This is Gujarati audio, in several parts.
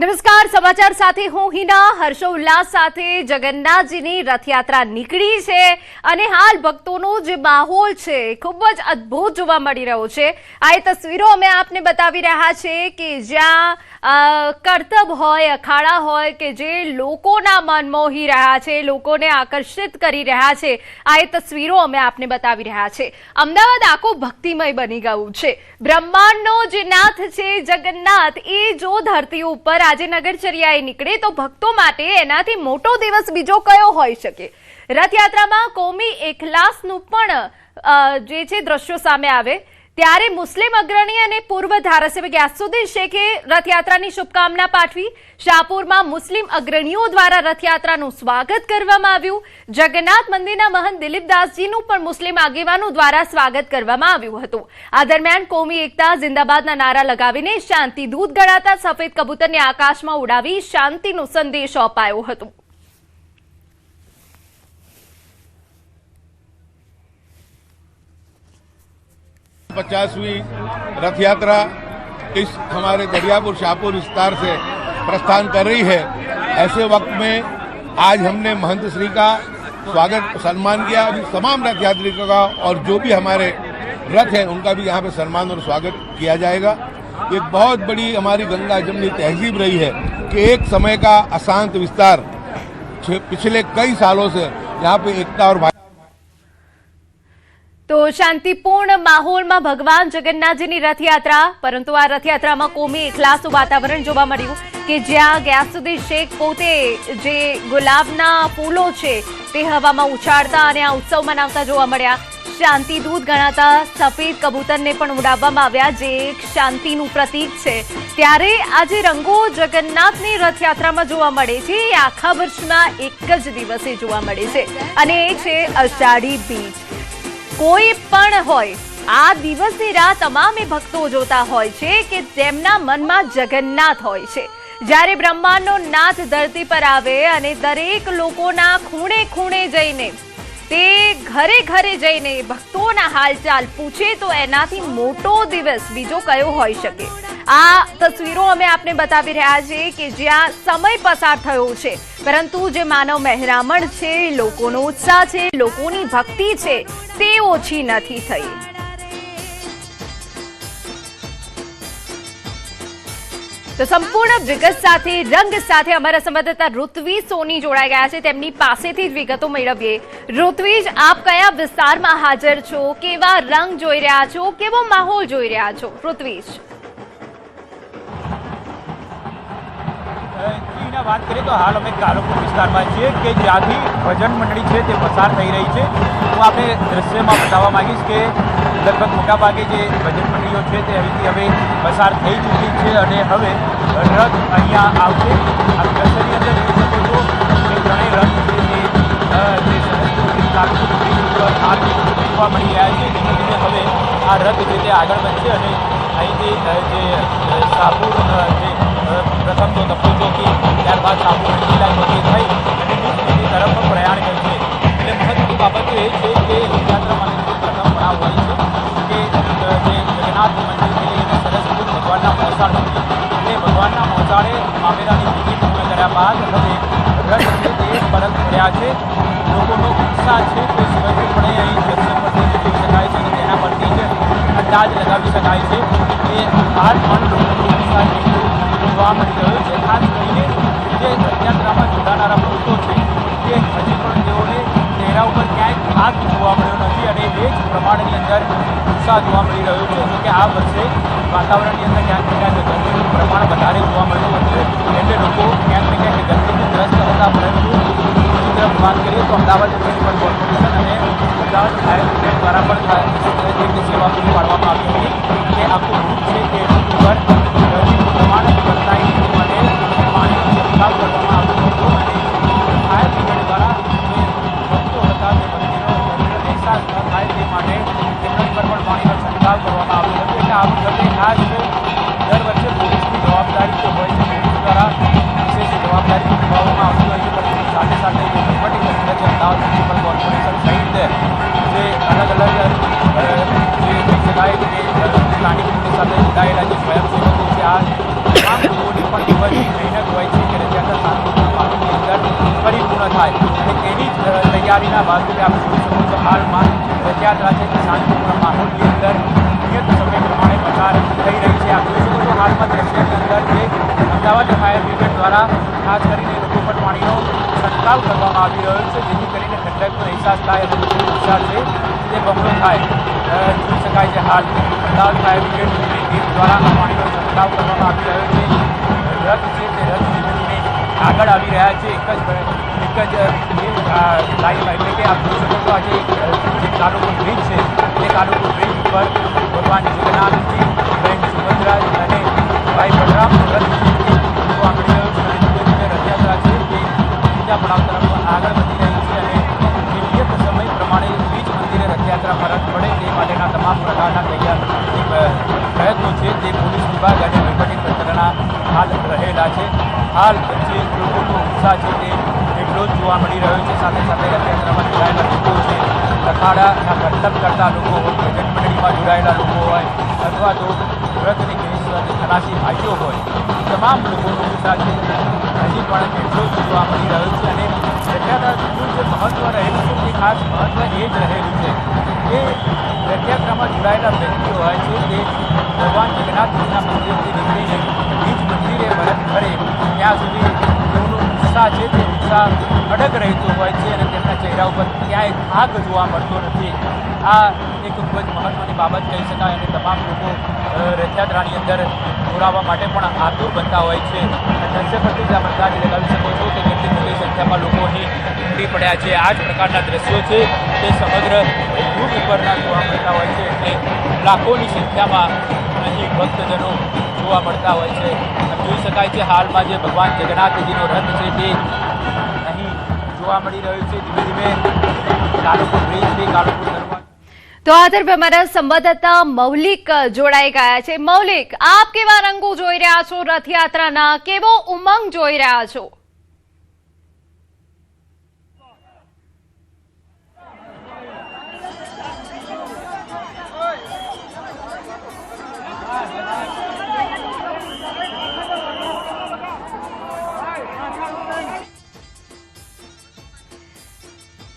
નમસ્કાર, સમાચાર સાથે હું હિના. હર્ષોલ્લાસ સાથે જગન્નાથજીની રથયાત્રા નીકળી છે અને હાલ ભક્તોનો જે માહોલ છે ખૂબ જ અદ્ભુત જોવા મળી રહ્યો છે. આ એ તસવીરો અમે આપને બતાવી રહ્યા છે કે જ્યાં કરતબ હોય, અખાડા હોય કે જે લોકોના મન મોહી રહ્યા છે, લોકોને આકર્ષિત કરી રહ્યા છે. આ એ તસવીરો અમે આપને બતાવી રહ્યા છે. અમદાવાદ આખું ભક્તિમય બની ગયું છે. બ્રહ્માંડનો જે નાથ છે જગન્નાથ, એ જો ધરતી ઉપર આજે નગરચર્યાએ નીકળે તો ભક્તો માટે એનાથી મોટો દિવસ બીજો કયો હોઈ શકે. રથયાત્રામાં કોમી એકલાસનું પણ જે છે દ્રશ્યો સામે આવે ત્યારે મુસ્લિમ અગ્રણી અને પૂર્વ ધારાસભ્ય ગ્યાસુદ્દીન શેખે રથયાત્રાની શુભકામના પાઠવી. શાહપુરમાં મુસ્લિમ અગ્રણીઓ દ્વારા રથયાત્રાનું સ્વાગત કરવામાં આવ્યું. જગન્નાથ મંદિરના મહંત દિલીપદાસજીનું પણ મુસ્લિમ આગેવાનો દ્વારા સ્વાગત કરવામાં આવ્યું હતું. આ દરમિયાન કોમી એકતા જિંદાબાદના નારા લગાવીને શાંતિ દૂત ગણાતા સફેદ કબૂતરને આકાશમાં ઉડાવી શાંતિનો સંદેશો અપાયો હતો. पचासवीं रथ यात्रा इस हमारे दरियापुर शाहपुर विस्तार से प्रस्थान कर रही है. ऐसे वक्त में आज हमने महंत श्री का स्वागत सम्मान किया. अभी तमाम रथ यात्रियों का और जो भी हमारे रथ हैं उनका भी यहाँ पे सम्मान और स्वागत किया जाएगा. एक बहुत बड़ी हमारी गंगा जमनी तहजीब रही है कि एक समय का अशांत विस्तार पिछले कई सालों से यहाँ पे एकता और તો શાંતિપૂર્ણ માહોલમાં ભગવાન જગન્નાથજીની રથયાત્રા, પરંતુ આ રથયાત્રામાં કોમી એકલાસનું વાતાવરણ જોવા મળ્યું કે જ્યાં ગ્યાસુદ્દીન શેખ પોતે જે ગુલાબના ફૂલો છે તે હવામાં ઉછાળતા અને આ ઉત્સવ મનાવતા જોવા મળ્યા. શાંતિ દૂત ગણાતા સફેદ કબૂતરને પણ ઉડાવવામાં આવ્યા, જે એક શાંતિનું પ્રતીક છે. ત્યારે આજે રંગો જગન્નાથની રથયાત્રામાં જોવા મળે છે એ આખા વર્ષમાં એક જ દિવસે જોવા મળે છે અને એ છે અષાઢી બીજ. કોઈ પણ હોય, આ દિવસની રાહ તમામે ભક્તો જોતા હોય છે કે તેમના મનમાં જગન્નાથ હોય છે. જ્યારે બ્રહ્માંડનો નાથ ધરતી પર આવે અને દરેક લોકોના ખૂણે ખૂણે જઈને, તે ઘરે ઘરે જઈને ભક્તોના હાલચાલ પૂછે તો એનાથી મોટો દિવસ બીજો કયો હોઈ શકે. આ તસવીરો અમે આપને બતાવી રહ્યા છીએ કે જ્યાં સમય પસાર થયો છે, પરંતુ જે માનવ મહેરામણ છે, લોકોનો ઉત્સાહ છે, લોકોની ભક્તિ છે, તે ઓછી નથી થઈ. તો સંપૂર્ણ વિગત સાથે, રંગ સાથે અમારા સંવાદદાતા ઋત્વિજ સોની જોડાઈ ગયા છે. તેમની પાસેથી જ વિગતો મેળવીએ. ઋત્વિજ, આપ કયા વિસ્તારમાં હાજર છો? કેવા રંગ જોઈ રહ્યા છો? કેવો માહોલ જોઈ રહ્યા છો? ઋત્વિજ, વાત કરીએ તો હાલ અમે કાલુપુર વિસ્તારમાં છીએ કે જ્યાંથી ભજન મંડળી છે તે પસાર થઈ રહી છે. હું આપણે દ્રશ્યમાં બતાવવા માંગીશ કે લગભગ મોટાભાગે જે ભજન મંડળીઓ છે તે અહીંથી હવે પસાર થઈ ચૂકી છે અને હવે રથ અહીંયા આવશે. આ દ્રશ્યની અંદર જોઈ શકો છો કે ત્રણેય રથ છે તે કાલુપુર બ્રિજ ઉપર હાલ જોવા મળી રહ્યા છે. ધીમે ધીમે હવે આ રથ છે તે આગળ વધશે અને અહીંથી જે શાહપુર જે પ્રથમ તો તપુ ચોકી, ત્યારબાદ શાહપુર જિલ્લા ચોકી થઈ અને બીજી તરફ પ્રયાણ કરશે. એટલે મહત્વની બાબતો એ છે કે રથયાત્રામાં જે પ્રથમ પડાવ હોય છે કે જે જગન્નાથ મંદિર એને સરસ્વતી ભગવાનના મોસાળ હતી, એટલે ભગવાનના મોસાળે મામેરાની વિધિ પૂર્ણ કર્યા બાદ હવે રથ છે તે પરત ફર્યા છે. લોકોનો ઉત્સાહ છે તે સ્પષ્ટપણે અહીં દ્રશ્ય પરથી જોઈ શકાય છે અને તેના પરથી જ અંદાજ લગાવી શકાય છે કે હાલ પણ લોકોનો ઉત્સાહ જોવા મળી રહ્યો છે. ખાસ કરીને જે રથયાત્રામાં જોડાનારા ભક્તો છે તે હજી પણ તેઓને ચહેરા ઉપર ક્યાંય થાક જોવા મળ્યો નથી અને એ જ પ્રમાણની અંદર ઉત્સાહ જોવા મળી રહ્યો છે. જોકે આ વર્ષે વાતાવરણની અંદર ક્યાંક ને ક્યાંક ગરમીનું પ્રમાણ વધારે જોવા મળ્યું હતું એટલે લોકો ક્યાંક ને ક્યાંક ગરમીથી ત્રસ્ત હતા. પરંતુ બીજી તરફ વાત કરીએ તો અમદાવાદ મ્યુનિસિપલ કોર્પોરેશન અને અમદાવાદ ફાયર બ્રિગેડ દ્વારા પણ એક સેવા પૂરી પાડવામાં આવી હતી કે આખું રૂટ છે તે રૂટ ઉપર ગરમીનું પ્રમાણ બદલાઈ અને પાણીનો છંટકાવ કરવામાં આવ્યો હતો અને ફાયર બ્રિગેડ દ્વારા જે ભક્તો હતા તે ભક્તિનો અહેસાસ ન થાય તે માટે તેમના ઉપર પણ પાણીનો છંટકાવ કરવામાં આવ્યો હતો. એટલે આ વખતે ખાસ દર વર્ષે પોલીસની જવાબદારી તો હોય છે, પોલીસ દ્વારા વિશેષ જવાબદારી નિભાવવામાં આવતી હોય છે, પરંતુ સાથે સાથે જે વહીવટી તંત્ર છે, અમદાવાદ મ્યુનિસિપલ કોર્પોરેશન સહિત જે અલગ અલગ જે કહી શકાય કે સ્થાનિક પોલીસ સાથે જોડાયેલા જે સ્વયંસેવકો છે, આ તમામ લોકોની પણ ખૂબ જ મહેનત રબારીના ભાગરૂપે આપ જોઈ શકો છો હાલમાં રથયાત્રા છે તે શાંતિપૂર્ણ માહોલની અંદર નિયત સમય પ્રમાણે પસાર થઈ રહી છે. આપ જોઈ શકો છો હાલમાં દ્રશ્યની અંદર જે અમદાવાદ ફાયર બ્રિગેડ દ્વારા ખાસ કરીને લોકો પર પાણીનો છંટકાવ કરવામાં આવી રહ્યો છે, જેથી કરીને ઠંડકનો અહેસાસ થાય અને લોકોનો ઉત્સાહ છે તે બમણો થાય. જોઈ શકાય છે હાલ અમદાવાદ ફાયર બ્રિગેડની ટીમ દ્વારા આ પાણીનો છંટકાવ કરવામાં આવી રહ્યો છે. રથ છે તે રથ ધીમે ધીમે આગળ આવી રહ્યા છે. એક જ લાઈનમાં એટલે કે આપ જોઈ શકો છો આજે જે કાલુપુર બ્રિજ છે તે કાલુપુર બ્રિજ ઉપર ભગવાન જગન્નાથજી, બહેન સુભદ્રા અને ભાઈ બલરામનો રથ છે તે જોવા મળી રહ્યો છે. અને ધીમે ધીમે રથયાત્રા છે તે બીજા પડાવ તરફ આગળ વધી રહી છે અને નિયત સમય પ્રમાણે બીજ મંદિરે રથયાત્રા પરત પડે તે માટેના તમામ પ્રકારના પ્રયત્નો છે તે પોલીસ વિભાગ અને વહીવટીતંત્રના હાલ રહેલા છે. હાલ જે લોકોનો ઉત્સાહ છે તે એટલો જ જોવા મળી રહ્યો છે. સાથે સાથે રથયાત્રામાં જોડાયેલા લોકો છે, અખાડાના કરતબ કરતા લોકો હોય, ભજન મંડળીમાં જોડાયેલા લોકો હોય અથવા તો વ્રતની ખલાસી ભાઈઓ હોય, તમામ લોકોનો ઉત્સાહ છે હજી પણ એટલો જ જોવા મળી રહ્યો છે. અને રથયાત્રાનું જે મહત્ત્વ રહેલું છે તે ખાસ મહત્ત્વ એ જ રહેલું છે કે રથયાત્રામાં જોડાયેલા વ્યક્તિઓ હોય છે તે ભગવાન જગન્નાથજીના મંદિરથી નીકળીને બીજ મંદિરે પરત ફરે ત્યાં સુધી તેઓનો ઉત્સાહ છે તે ઉત્સાહ અડગ રહેતો હોય છે અને તેમના ચહેરા ઉપર ક્યાંય થાક જોવા મળતો નથી. આ એક ખૂબ જ મહત્ત્વની બાબત કહી શકાય અને તમામ લોકો રથયાત્રાની અંદર જોડાવા માટે પણ આતુર બનતા હોય છે. દર્શક પરથી જ આ અંદાજ લગાવી શકો છો કે કેટલી મોટી સંખ્યામાં લોકો અહીં ઉમટી પડ્યા છે. આ જ પ્રકારના દ્રશ્યો છે તે સમગ્ર રૂટ ઉપરના જોવા મળતા હોય છે. એટલે લાખોની સંખ્યામાં અહીં ભક્તજનો જોવા મળતા હોય છે. જોઈ શકાય છે હાલમાં જે ભગવાન જગન્નાથજીનો રથ છે તે અહીં જોવા મળી રહ્યું છે. ધીમે ધીમે કાલુપુર બ્રિજથી કાલુપુર દરવાજા. તો આ તરફ અમારા સંવાદદાતા મૌલિક જોડાઈ ગયા છે. મૌલિક, આપ કેવા રંગો જોઈ રહ્યા છો રથયાત્રાના, કેવો ઉમંગ જોઈ રહ્યા છો?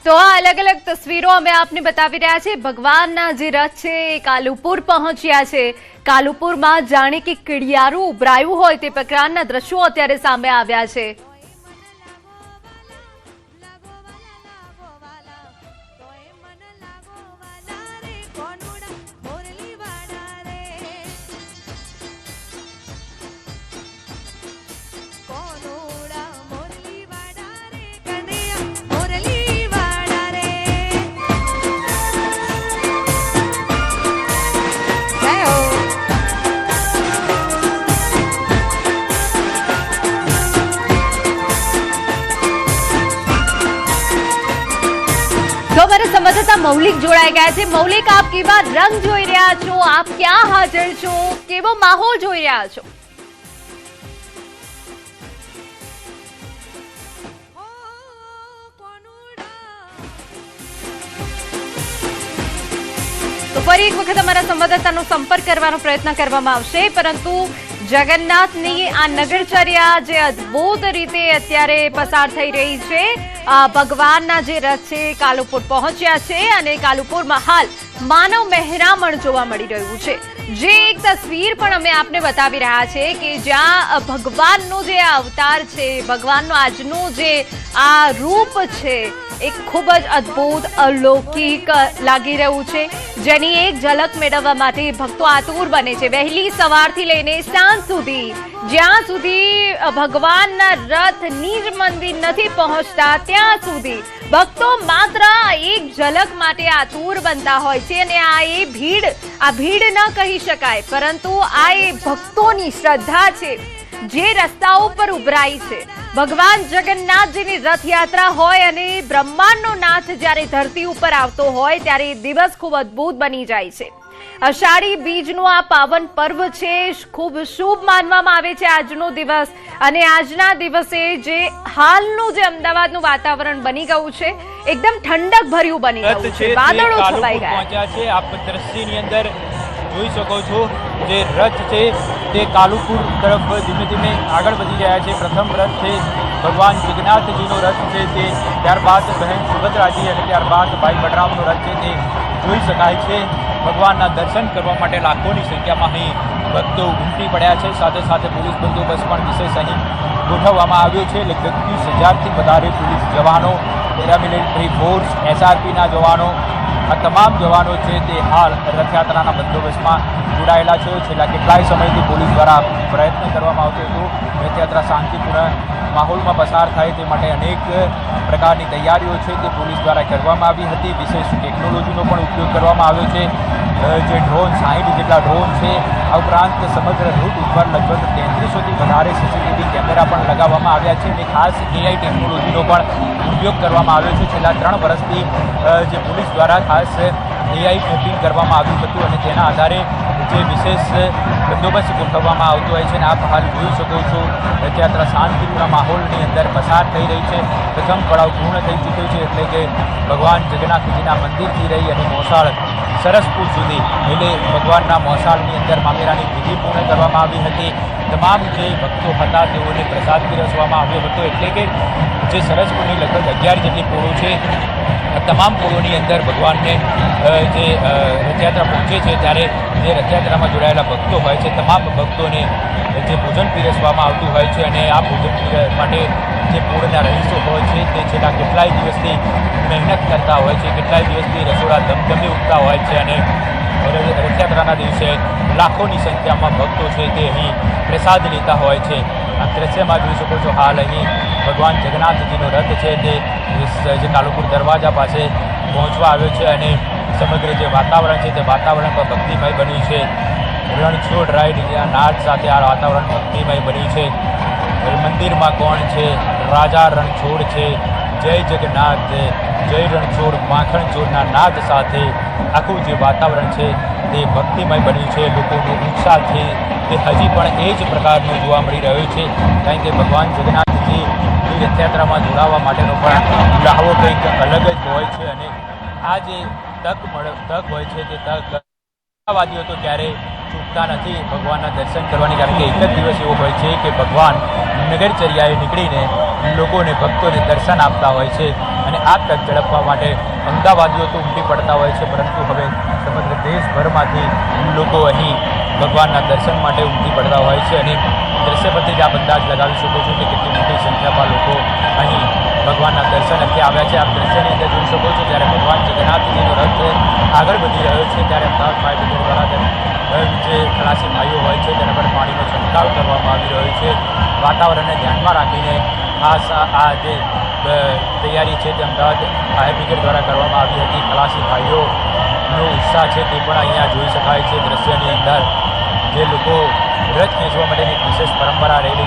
તો આ અલગ અલગ તસવીરો અમે આપને બતાવી રહ્યા છે. ભગવાનના જે રથ છે એ કાલુપુર પહોંચ્યા છે. કાલુપુરમાં જાણે કે કીડિયારું ઉભરાયું હોય તે પ્રકારના દ્રશ્યો અત્યારે સામે આવ્યા છે. तो हमारे संवाददाता मौलिक जोड़ाई गया है. मौलिक, आप केवा रंग જોઈ રહ્યા છો? આપ ક્યાં હાજર છો? કેવો માહોલ જોઈ રહ્યા છો? તો ફરી એક વખત અમારા સંવાદદાતાનો સંપર્ક કરવાનો પ્રયત્ન કરવામાં આવશે, પરંતુ જગન્નાથની આ નગરચર્યા જે અદ્ભુત રીતે અત્યારે પસાર થઈ રહી છે, ભગવાનના જે રથ છે કાલુપુર પહોંચ્યા છે અને કાલુપુરમાં હાલ માનવ મહેરામણ જોવા મળી રહ્યું છે. જે એક તસવીર પણ અમે આપને બતાવી રહ્યા છે કે જ્યાં ભગવાનનો જે અવતાર છે, ભગવાનનો આજનું જે આ રૂપ છે એ ખૂબ જ અદ્ભુત અલૌકિક લાગી રહ્યું છે, જેની એક ઝલક મેળવવા માટે ભક્તો આતુર બને છે. વહેલી સવારથી લઈને સાંજ સુધી જ્યાં સુધી ભગવાનના રથ નિજ મંદિર નથી પહોંચતા ત્યાં સુધી ભક્તો માત્ર એક ઝલક માટે આતુર બનતા હોય છે. અને આ ભીડ ન કહી શકાય, પરંતુ આ એ ભક્તોની શ્રદ્ધા છે જે રસ્તાઓ પર ઉભરાઈ છે. ભગવાન જગન્નાથજીની રથયાત્રા હોય અને બ્રહ્માંડનો નાથ જ્યારે ધરતી ઉપર આવતો હોય ત્યારે દિવસ ખૂબ અદ્ભુત બની જાય છે. અષાઢી બીજનું આ પાવન પર્વ છે, ખૂબ શુભ માનવામાં આવે છે આજનો દિવસ. અને આજના દિવસે જે હાલનું જે અમદાવાદનું વાતાવરણ બની ગયું છે એકદમ ઠંડક ભર્યું બની ગયું છે, વાદળો છવાઈ ગયા છે. આપ દ્રશ્યની અંદર જોઈ શકો છો જે રથ છે તે કાલુપુર તરફ ધીમે ધીમે આગળ વધી રહ્યા છે. પ્રથમ રથ છે ભગવાન જગન્નાથજીનો રથ છે તે, ત્યારબાદ બહેન સુભદ્રાજી અને ત્યારબાદ ભાઈ બલરામનો રથ છે તે જોઈ શકાય છે. ભગવાનના દર્શન કરવા માટે લાખોની સંખ્યામાં અહીં ભક્તો ઉમટી પડ્યા છે. સાથે સાથે પોલીસ બંદોબસ્ત પણ વિશેષ અહીં ગોઠવવામાં આવ્યો છે. લગભગ 30,000થી વધારે પોલીસ જવાનો, પેરામિલિટરી ફોર્સ, SRPના જવાનો, આ તમામ જવાનો છે તે હાલ રથયાત્રાના બંદોબસ્તમાં જોડાયેલા છે. છેલ્લા કેટલાય સમયથી પોલીસ દ્વારા પ્રયત્ન કરવામાં આવતો હતો રથયાત્રા શાંતિપૂર્ણ માહોલમાં પસાર થાય તે માટે અનેક પ્રકારની તૈયારીઓ છે તે પોલીસ દ્વારા કરવામાં આવી હતી. વિશેષ ટેકનોલોજીનો પણ ઉપયોગ કરવામાં આવ્યો છે. જે ડ્રોન 60 જેટલા ડ્રોન છે, આ ઉપરાંત સમગ્ર રૂટ ઉપર લગભગ 3300થી વધારે CCTV કેમેરા પણ લગાવવામાં આવ્યા છે અને ખાસ AI ટેકનોલોજીનો પણ ઉપયોગ કરવામાં આવ્યો છે. છેલ્લા 3 વર્ષથી જે પોલીસ દ્વારા ખાસ AI મેપિંગ કરવામાં આવ્યું હતું અને તેના આધારે જે વિશેષ બંદોબસ્ત ગોઠવવામાં આવતો હોય છે અને આપ હાલ જોઈ શકો છો રથયાત્રા શાંતિપૂર્ણ માહોલની અંદર પસાર થઈ રહી છે. પ્રથમ પડાવ પૂર્ણ થઈ ચૂક્યો છે એટલે કે ભગવાન જગન્નાથજીના મંદિરથી રહી અને મોસાળ સરસપુર સુધી એટલે ભગવાનના મોસાળની અંદર મામેરાની વિધિ પૂર્ણ કરવામાં આવી હતી. તમામ જે ભક્તો હતા તેઓને પ્રસાદ પીરસવામાં આવ્યો હતો. એટલે કે જે સરસપુરની લગભગ 11 જેટલી પોળો છે, તમામ પોળોની અંદર ભગવાનને જે રથયાત્રા પહોંચે છે ત્યારે જે રથયાત્રામાં જોડાયેલા ભક્તો હોય છે તમામ ભક્તોને જે ભોજન પીરસવામાં આવતું હોય છે અને આ ભોજન માટે જે પોળના રહીશો હોય છે તે છેલ્લા કેટલાય દિવસથી મહેનત કરતા હોય છે, કેટલાય દિવસથી રસોડા ધમધમી ઉઠતા હોય છે અને રથયાત્રાના દિવસે લાખોની સંખ્યામાં ભક્તો છે તે અહીં પ્રસાદ લેતા હોય છે. આ દ્રશ્યમાં જોઈ શકો છો હાલ અહીં ભગવાન જગન્નાથજીનો રથ છે તે જે કાલુપુર દરવાજા પાસે પહોંચવા આવ્યો છે અને સમગ્ર જે વાતાવરણ છે તે વાતાવરણ પણ ભક્તિમય બન્યું છે. રણછોડ રાઈડના નાદ સાથે આ વાતાવરણ ભક્તિમય બન્યું છે. મંદિરમાં કોણ છે? રાજા રણછોડ છે. જય જગન્નાથ, જય રણછોડ, માખણ ચોરના નાદ સાથે આખું જે વાતાવરણ છે તે ભક્તિમય બન્યું છે. લોકોનો ઉત્સાહ છે તે હજી પણ એ જ પ્રકારનો જોવા મળી રહ્યો છે કારણ કે ભગવાન જગન્નાથજીની રથયાત્રામાં જોડાવા માટેનો પણ લહાવો કંઈક અલગ જ હોય છે અને આ જે તક હોય છે તે તક વાદીઓ તો ક્યારેય ચૂકતા નથી ભગવાનના દર્શન કરવાની. કારણ કે એક જ દિવસ એવો હોય છે કે ભગવાન નગરચર્યાએ નીકળીને લોકોને, ભક્તોને દર્શન આપતા હોય છે અને આ તક ઝડપવા માટે અમદાવાદીઓ તો ઉમટી પડતા હોય છે, પરંતુ હવે સમગ્ર દેશભરમાંથી લોકો અહીં ભગવાનના દર્શન માટે ઉમટી પડતા હોય છે અને દ્રશ્ય પરથી જ આપ અંદાજ લગાવી શકો છો કે કેટલી મોટી સંખ્યામાં લોકો અહીં ભગવાનના દર્શન અર્થે આવ્યા છે. આપ દ્રશ્યની અંદર જોઈ શકો છો જ્યારે ભગવાન જગન્નાથજીનો રથ આગળ વધી રહ્યો છે ત્યારે અમદાવાદ ફાયર બ્રિગેડ દ્વારા જે ખલાસી ભાઈઓ હોય છે તેના પર પાણીનો છંટકાવ કરવામાં આવી રહ્યો છે. વાતાવરણને ધ્યાનમાં રાખીને ખાસ આ જે તૈયારી છે તે અમદાવાદ ફાયર બ્રિગેડ દ્વારા કરવામાં આવી હતી. ખલાસી ભાઈઓનો ઉત્સાહ છે તે પણ અહીંયા જોઈ શકાય છે. દ્રશ્યની અંદર જે લોકો રથ ખેંચવા માટેની વિશેષ પરંપરા રહેલી